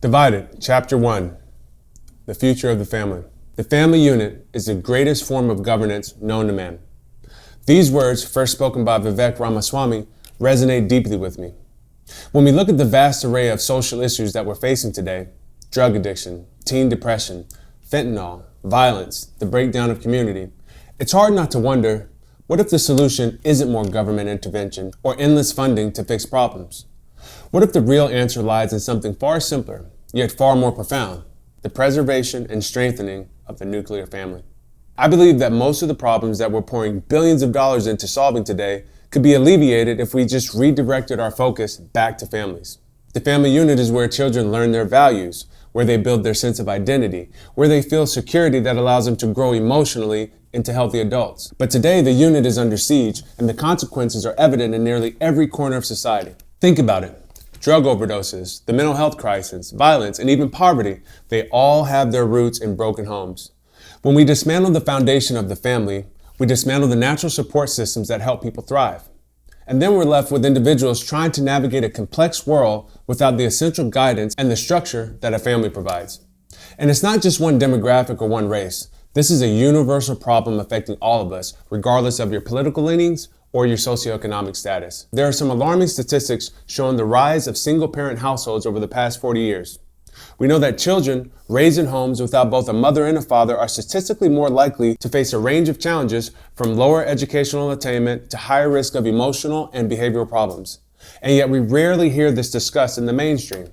Divided, Chapter 1, The Future of the Family. The family unit is the greatest form of governance known to man. These words, first spoken by Vivek Ramaswamy, resonate deeply with me. When we look at the vast array of social issues that we're facing today, drug addiction, teen depression, fentanyl, violence, the breakdown of community, it's hard not to wonder, what if the solution isn't more government intervention or endless funding to fix problems? What if the real answer lies in something far simpler, yet far more profound, the preservation and strengthening of the nuclear family? I believe that most of the problems that we're pouring billions of dollars into solving today could be alleviated if we just redirected our focus back to families. The family unit is where children learn their values, where they build their sense of identity, where they feel security that allows them to grow emotionally into healthy adults. But today, the unit is under siege, and the consequences are evident in nearly every corner of society. Think about it. Drug overdoses, the mental health crisis, violence, and even poverty, they all have their roots in broken homes. When we dismantle the foundation of the family, we dismantle the natural support systems that help people thrive. And then we're left with individuals trying to navigate a complex world without the essential guidance and the structure that a family provides. And it's not just one demographic or one race. This is a universal problem affecting all of us, regardless of your political leanings or your socioeconomic status. There are some alarming statistics showing the rise of single-parent households over the past 40 years. We know that children raised in homes without both a mother and a father are statistically more likely to face a range of challenges from lower educational attainment to higher risk of emotional and behavioral problems. And yet we rarely hear this discussed in the mainstream.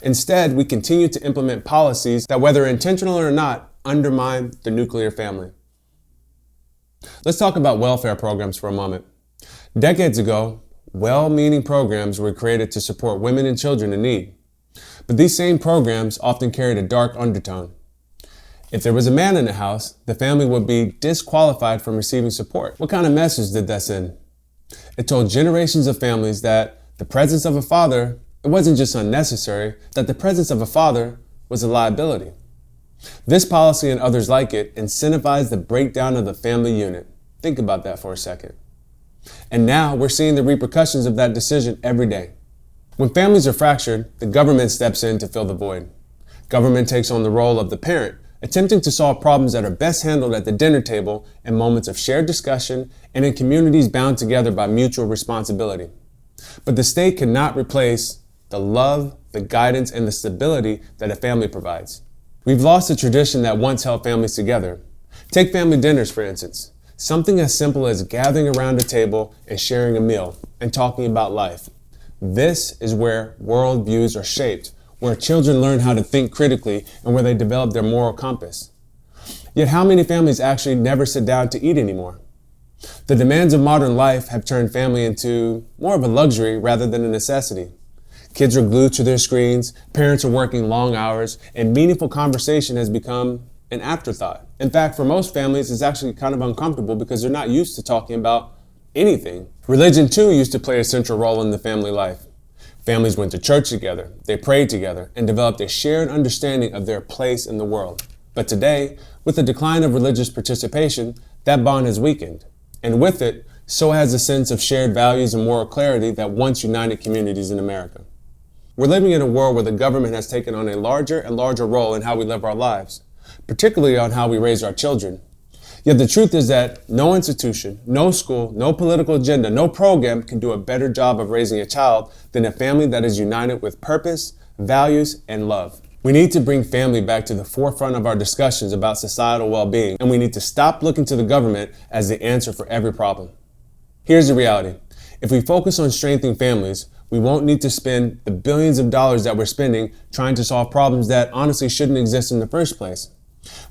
Instead, we continue to implement policies that, whether intentional or not, undermine the nuclear family. Let's talk about welfare programs for a moment. Decades ago, well-meaning programs were created to support women and children in need. But these same programs often carried a dark undertone. If there was a man in the house, the family would be disqualified from receiving support. What kind of message did that send? It told generations of families that the presence of a father, it wasn't just unnecessary, that the presence of a father was a liability. This policy and others like it incentivized the breakdown of the family unit. Think about that for a second. And now we're seeing the repercussions of that decision every day. When families are fractured, the government steps in to fill the void. Government takes on the role of the parent, attempting to solve problems that are best handled at the dinner table in moments of shared discussion and in communities bound together by mutual responsibility. But the state cannot replace the love, the guidance, and the stability that a family provides. We've lost the tradition that once held families together. Take family dinners, for instance. Something as simple as gathering around a table and sharing a meal and talking about life. This is where worldviews are shaped, where children learn how to think critically and where they develop their moral compass. Yet how many families actually never sit down to eat anymore? The demands of modern life have turned family into more of a luxury rather than a necessity. Kids are glued to their screens, parents are working long hours, and meaningful conversation has become an afterthought. In fact, for most families, it's actually kind of uncomfortable because they're not used to talking about anything. Religion, too, used to play a central role in the family life. Families went to church together, they prayed together, and developed a shared understanding of their place in the world. But today, with the decline of religious participation, that bond has weakened. And with it, so has a sense of shared values and moral clarity that once united communities in America. We're living in a world where the government has taken on a larger and larger role in how we live our lives, particularly on how we raise our children. Yet the truth is that no institution, no school, no political agenda, no program can do a better job of raising a child than a family that is united with purpose, values, and love. We need to bring family back to the forefront of our discussions about societal well-being, and we need to stop looking to the government as the answer for every problem. Here's the reality. If we focus on strengthening families, we won't need to spend the billions of dollars that we're spending trying to solve problems that honestly shouldn't exist in the first place.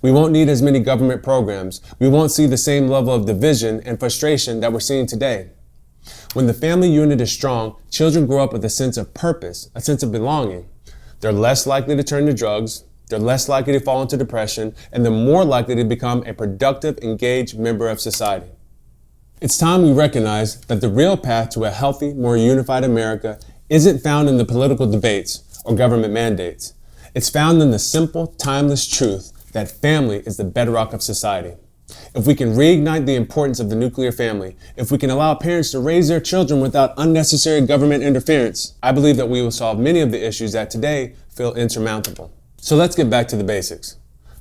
We won't need as many government programs. We won't see the same level of division and frustration that we're seeing today. When the family unit is strong, children grow up with a sense of purpose, a sense of belonging. They're less likely to turn to drugs, they're less likely to fall into depression, and they're more likely to become a productive, engaged member of society. It's time we recognize that the real path to a healthy, more unified America isn't found in the political debates or government mandates. It's found in the simple, timeless truth that family is the bedrock of society. If we can reignite the importance of the nuclear family, if we can allow parents to raise their children without unnecessary government interference, I believe that we will solve many of the issues that today feel insurmountable. So let's get back to the basics.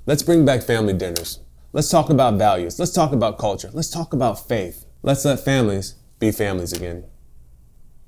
Let's bring back family dinners. Let's talk about values. Let's talk about culture. Let's talk about faith. Let's let families be families again.